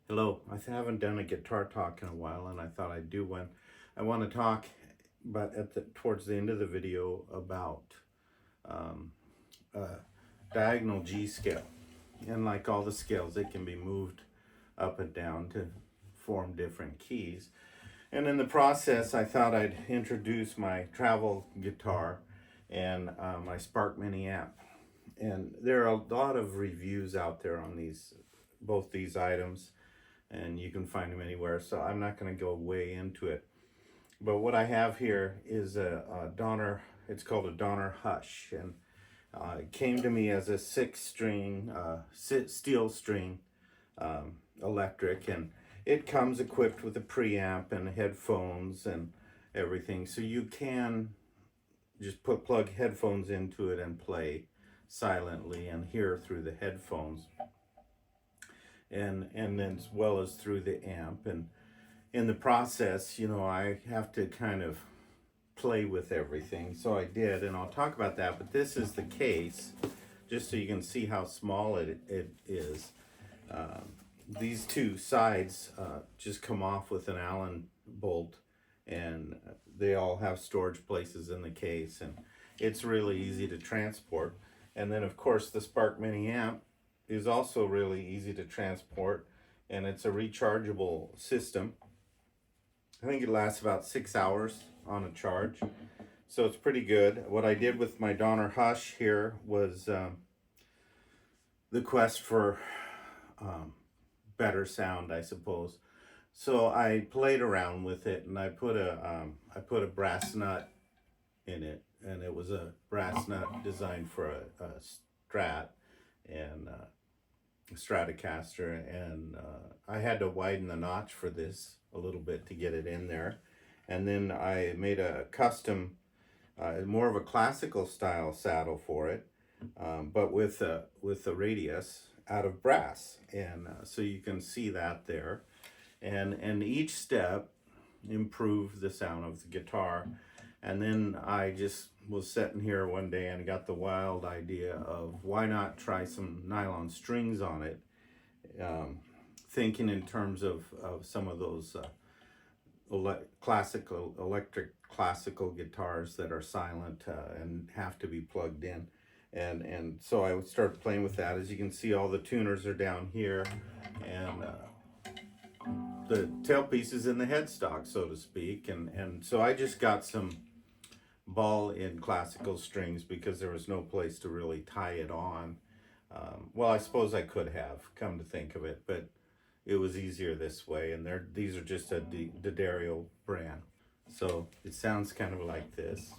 Hello, I haven't done a guitar talk in a while, and I thought I'd do one. I want to talk, but towards the end of the video about um, a diagonal G scale. And like all the scales, they can be moved up and down to form different keys. And in the process, I thought I'd introduce my travel guitar and my Spark Mini amp. And there are a lot of reviews out there on both these items, and you can find them anywhere, so I'm not going to go way into it. But what I have here is a Donner. It's called a Donner Hush, and it came to me as a 6-string steel string electric, and it comes equipped with a preamp and headphones and everything, so you can just plug headphones into it and play silently and hear through the headphones, and then as well as through the amp. And in the process, I have to kind of play with everything, so I did, and I'll talk about that. But this is the case, just so you can see how small it is. These two sides just come off with an Allen bolt, and they all have storage places in the case, and it's really easy to transport. And then of course the Spark Mini amp is also really easy to transport, and it's a rechargeable system. I think it lasts about 6 hours on a charge, so it's pretty good. What I did with my Donner Hush here was the quest for better sound, I suppose. So I played around with it, and I put a brass nut in it, and it was a brass nut designed for a Strat and a Stratocaster, and I had to widen the notch for this a little bit to get it in there. And then I made a custom, more of a classical style saddle for it, but with a radius out of brass, and so you can see that there. And each step improved the sound of the guitar. And then I just was sitting here one day and got the wild idea of why not try some nylon strings on it, thinking in terms of some of those electric classical guitars that are silent and have to be plugged in. And so I would start playing with that. As you can see, all the tuners are down here, and the tailpiece is in the headstock, so to speak. And so I just got some ball-in classical strings because there was no place to really tie it on. Well, I suppose I could have, come to think of it, but it was easier this way. And these are just a D'Addario brand. So it sounds kind of like this.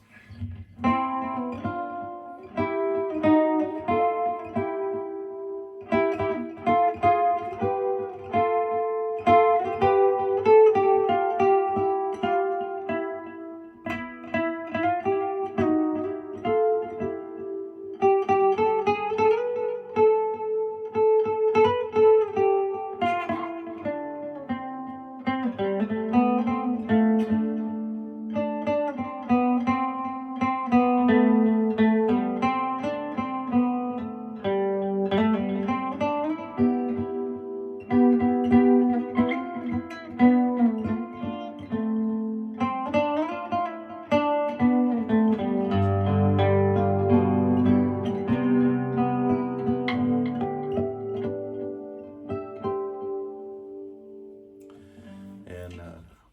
And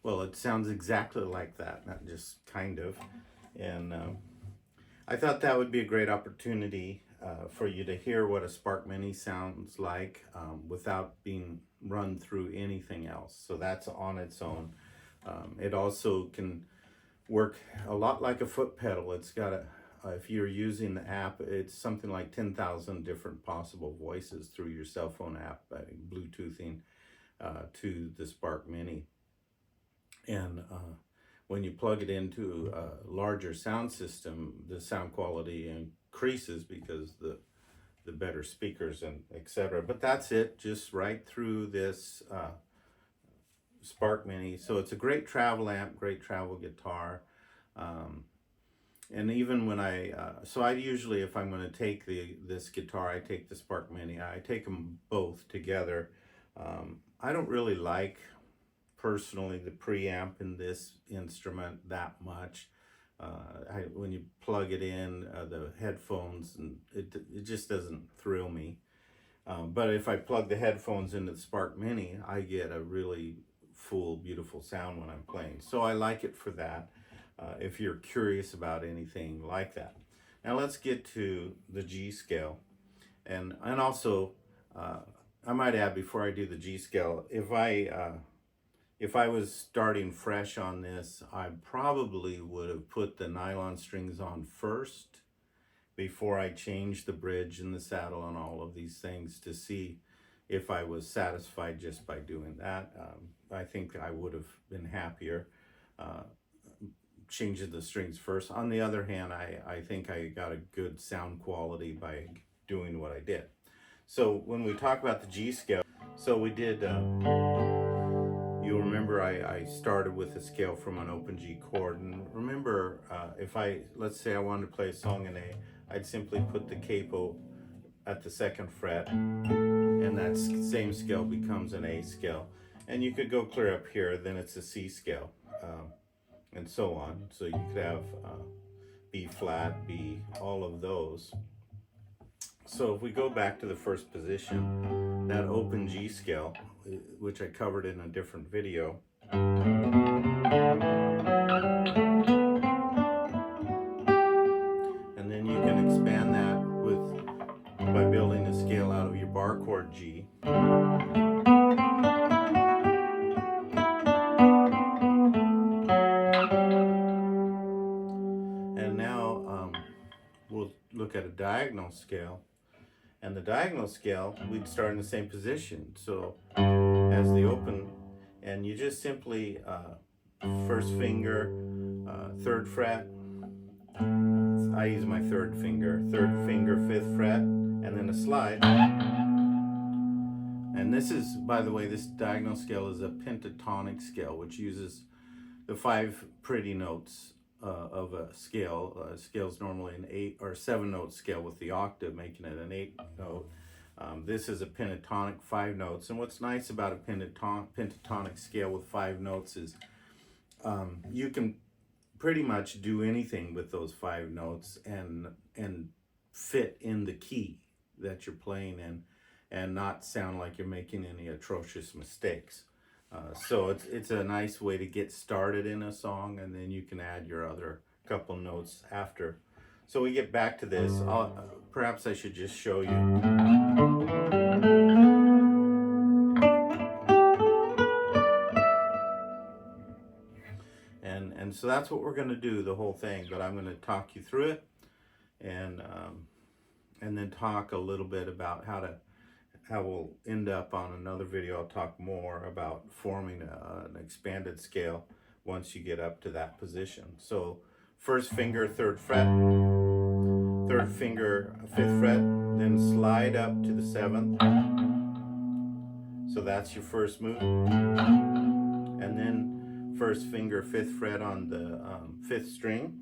well, it sounds exactly like that, not just kind of. And I thought that would be a great opportunity for you to hear what a Spark Mini sounds like without being run through anything else. So that's on its own. It also can work a lot like a foot pedal. It's got if you're using the app, it's something like 10,000 different possible voices through your cell phone app, Bluetoothing to the Spark Mini. And when you plug it into a larger sound system, the sound quality increases because the better speakers and etc. But that's it, just right through this Spark Mini. So it's a great travel amp, great travel guitar. And even when so I usually, if I'm going to take this guitar, I take the Spark Mini, I take them both together. I don't really like, personally, the preamp in this instrument that much. When you plug it in, the headphones, and it just doesn't thrill me. But if I plug the headphones into the Spark Mini, I get a really full, beautiful sound when I'm playing. So I like it for that, if you're curious about anything like that. Now let's get to the G scale. And also, uh, I might add before I do the G scale, if I was starting fresh on this, I probably would have put the nylon strings on first before I changed the bridge and the saddle and all of these things, to see if I was satisfied just by doing that. I think I would have been happier changing the strings first. On the other hand, I think I got a good sound quality by doing what I did. So when we talk about the G scale, so we did, you'll remember I started with a scale from an open G chord. And remember, let's say I wanted to play a song in A, I'd simply put the capo at the 2nd fret, and that same scale becomes an A scale. And you could go clear up here, then it's a C scale, and so on. So you could have B flat, B, all of those. So if we go back to the first position, that open G scale, which I covered in a different video, and then you can expand that by building a scale out of your bar chord G. And now we'll look at a diagonal scale. And the diagonal scale, we'd start in the same position, so as the open, and you just simply first finger, 3rd fret. I use my 3rd finger, 3rd finger, 5th fret, and then a slide. And this is, by the way, this diagonal scale is a pentatonic scale, which uses the 5 pretty notes of a scale. Scale's normally an 8 or 7 note scale with the octave, making it an 8 note. This is a pentatonic, 5 notes. And what's nice about a pentatonic scale with 5 notes is you can pretty much do anything with those 5 notes and fit in the key that you're playing in, and not sound like you're making any atrocious mistakes. So it's a nice way to get started in a song, and then you can add your other couple notes after. So we get back to this. Perhaps I should just show you. And so that's what we're going to do, the whole thing. But I'm going to talk you through it, and then talk a little bit about how we'll end up on another video. I'll talk more about forming an expanded scale once you get up to that position. So first finger, 3rd fret, 3rd finger, 5th fret, then slide up to the 7th. So that's your first move. And then first finger, 5th fret on the 5th string.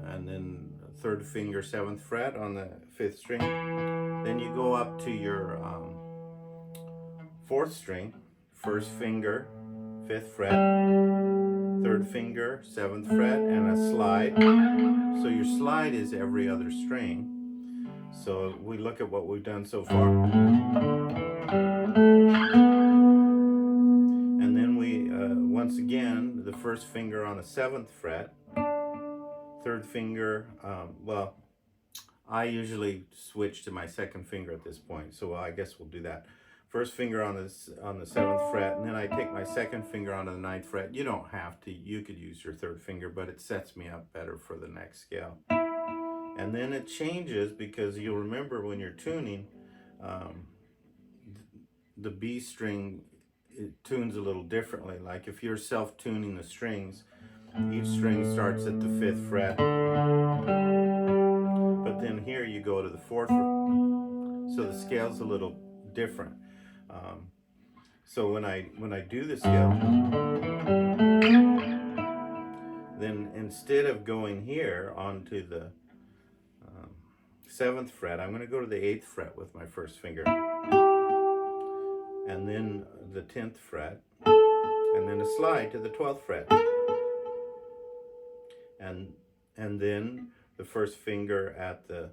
And then 3rd finger, 7th fret on the 5th string. Then you go up to your 4th string, 1st finger, 5th fret, 3rd finger, 7th fret, and a slide. So your slide is every other string. So we look at what we've done so far. And then we, once again, the 1st finger on the 7th fret, 3rd finger, well, I usually switch to my 2nd finger at this point, so I guess we'll do that. 1st finger on the 7th fret, and then I take my 2nd finger onto the 9th fret. You don't have to, you could use your 3rd finger, but it sets me up better for the next scale. And then it changes, because you'll remember when you're tuning, the B string, it tunes a little differently. Like if you're self-tuning the strings, each string starts at the 5th fret, but then here you go to the 4th, so the scale's a little different. So when I do the scale, then instead of going here onto the 7th fret, I'm going to go to the 8th fret with my 1st finger. the 10th fret, and then a slide to the 12th fret, and then the first finger at the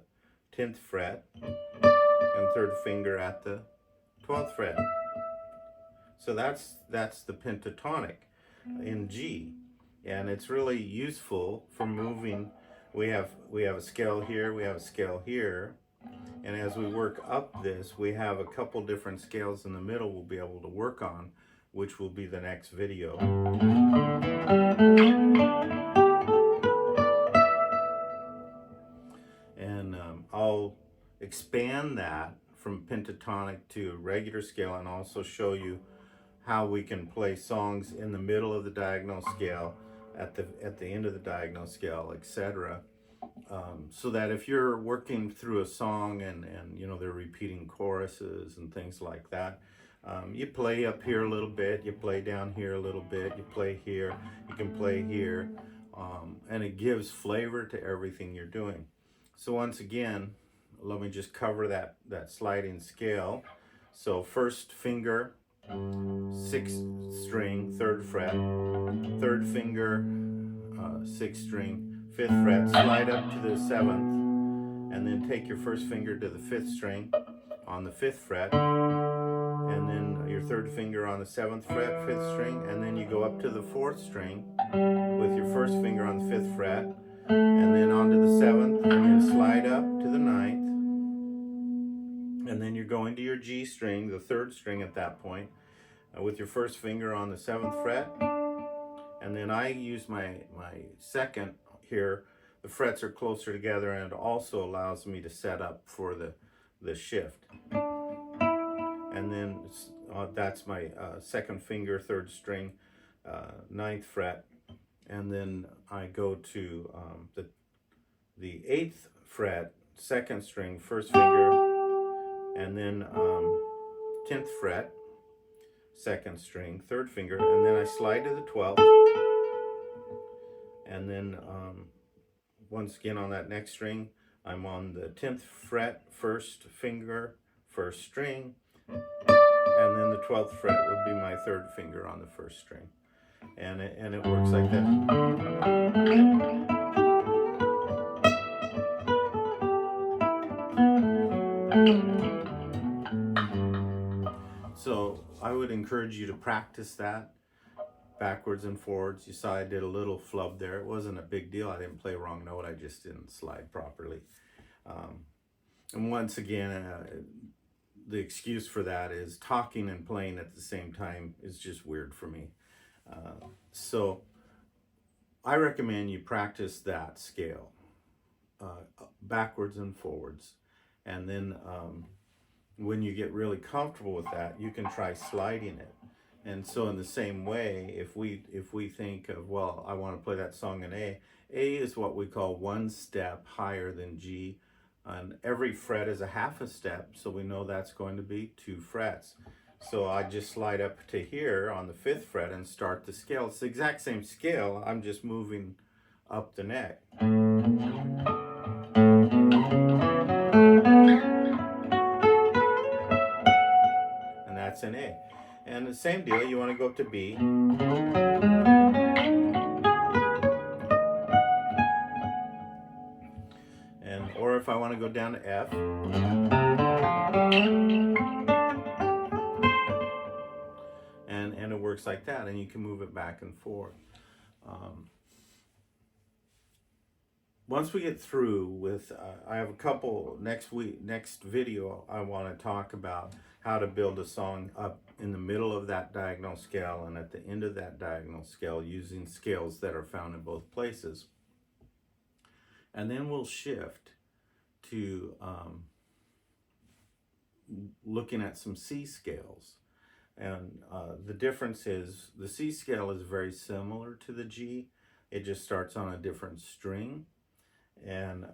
10th fret and third finger at the 12th fret. So that's the pentatonic in G, and it's really useful for moving. We have a scale here, we have a scale here, and as we work up this, we have a couple different scales in the middle we'll be able to work on, which will be the next video. And I'll expand that from pentatonic to regular scale, and also show you how we can play songs in the middle of the diagonal scale, at the end of the diagonal scale, etc. So that if you're working through a song and you know they're repeating choruses and things like that, you play up here a little bit, you play down here a little bit, you play here, you can play here, and it gives flavor to everything you're doing. So once again, let me just cover that sliding scale. So first finger, 6th string, 3rd fret, 3rd finger, 6th string, 5th fret, slide up to the 7th, and then take your first finger to the 5th string on the 5th fret, and then your 3rd finger on the 7th fret, 5th string, and then you go up to the 4th string with your first finger on the 5th fret, and then onto the 7th, and you slide up to the 9th, and then you're going to your G string, the 3rd string at that point, with your first finger on the 7th fret, and then I use my 2nd here. The frets are closer together, and it also allows me to set up for the shift. And then that's my 2nd finger, 3rd string, 9th fret, and then I go to the 8th fret, 2nd string, 1st finger, and then 10th fret, 2nd string, 3rd finger, and then I slide to the 12th, and then once again on that next string, I'm on the 10th fret, 1st finger, 1st string, and then the 12th fret would be my 3rd finger on the 1st string, and it works like that. So I would encourage you to practice that backwards and forwards. You saw I did a little flub there. It wasn't a big deal. I didn't play a wrong note. I just didn't slide properly. And once again, the excuse for that is talking and playing at the same time is just weird for me. So I recommend you practice that scale backwards and forwards. And then when you get really comfortable with that, you can try sliding it. And so in the same way, if we think of, well, I want to play that song in A is what we call one step higher than G, and every fret is a half a step, so we know that's going to be 2 frets. So I just slide up to here on the 5th fret and start the scale. It's the exact same scale, I'm just moving up the neck. And that's an A. And the same deal, you want to go up to B. Or if I want to go down to F. And it works like that, and you can move it back and forth. Once we get through with, I have a couple, next video, I want to talk about how to build a song up in the middle of that diagonal scale and at the end of that diagonal scale using scales that are found in both places. And then we'll shift to looking at some C scales. And the difference is the C scale is very similar to the G. It just starts on a different string. And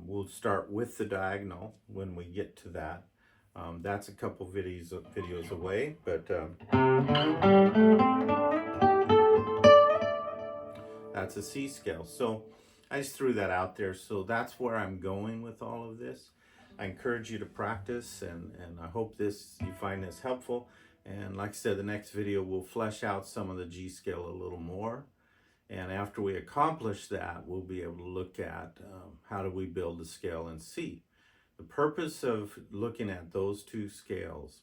we'll start with the diagonal when we get to that. That's a couple videos away, but that's a C scale. So I just threw that out there. So that's where I'm going with all of this. I encourage you to practice, and I hope you find this helpful. And like I said, the next video will flesh out some of the G scale a little more. And after we accomplish that, we'll be able to look at how do we build the scale in C. The purpose of looking at those two scales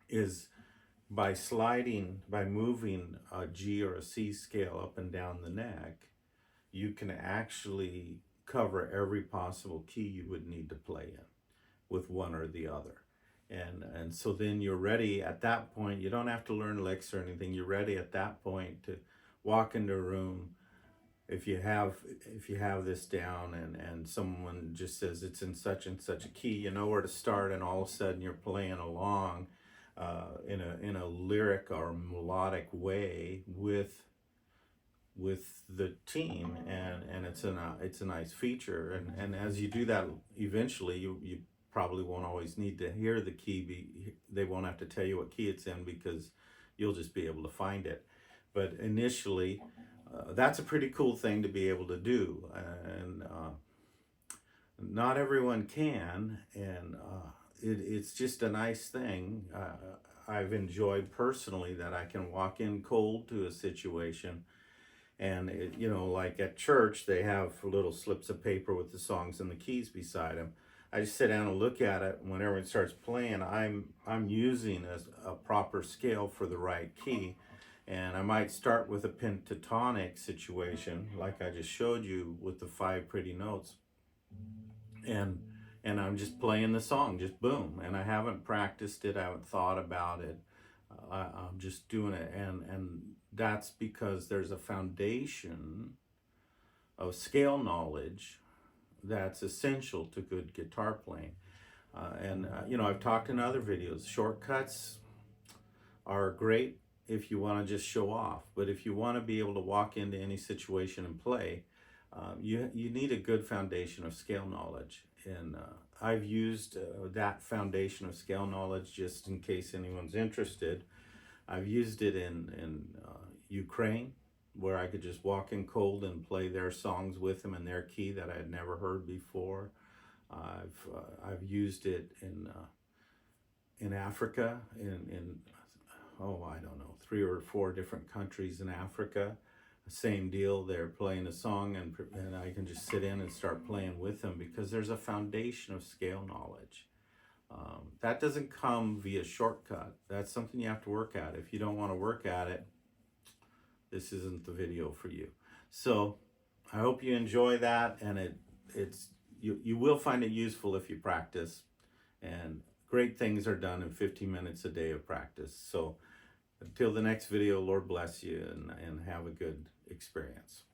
is by moving a G or a C scale up and down the neck, you can actually cover every possible key you would need to play in with one or the other. And so then you're ready at that point. You don't have to learn licks or anything. You're ready at that point to walk into a room. If you have this down and someone just says it's in such and such a key, you know where to start, and all of a sudden you're playing along in a lyric or melodic way with the team, and it's a nice feature. And as you do that, eventually you probably won't always need to hear the key. They won't have to tell you what key it's in, because you'll just be able to find it. But initially, that's a pretty cool thing to be able to do, and not everyone can, and it's just a nice thing. I've enjoyed personally that I can walk in cold to a situation, and like at church, they have little slips of paper with the songs and the keys beside them. I just sit down and look at it. Whenever it starts playing, I'm using a proper scale for the right key. And I might start with a pentatonic situation, like I just showed you with the 5 pretty notes. And I'm just playing the song, just boom. And I haven't practiced it, I haven't thought about it. I'm just doing it. And that's because there's a foundation of scale knowledge that's essential to good guitar playing. I've talked in other videos, shortcuts are great if you want to just show off. But if you want to be able to walk into any situation and play, you need a good foundation of scale knowledge. And I've used that foundation of scale knowledge, just in case anyone's interested. I've used it in Ukraine, where I could just walk in cold and play their songs with them in their key that I had never heard before. I've used it in Africa, in I don't know, 3 or 4 different countries in Africa. Same deal. They're playing a song, and I can just sit in and start playing with them, because there's a foundation of scale knowledge. That doesn't come via shortcut. That's something you have to work at. If you don't want to work at it, this isn't the video for you. So I hope you enjoy that, and you will find it useful if you practice. And great things are done in 15 minutes a day of practice. So until the next video, Lord bless you, and have a good experience.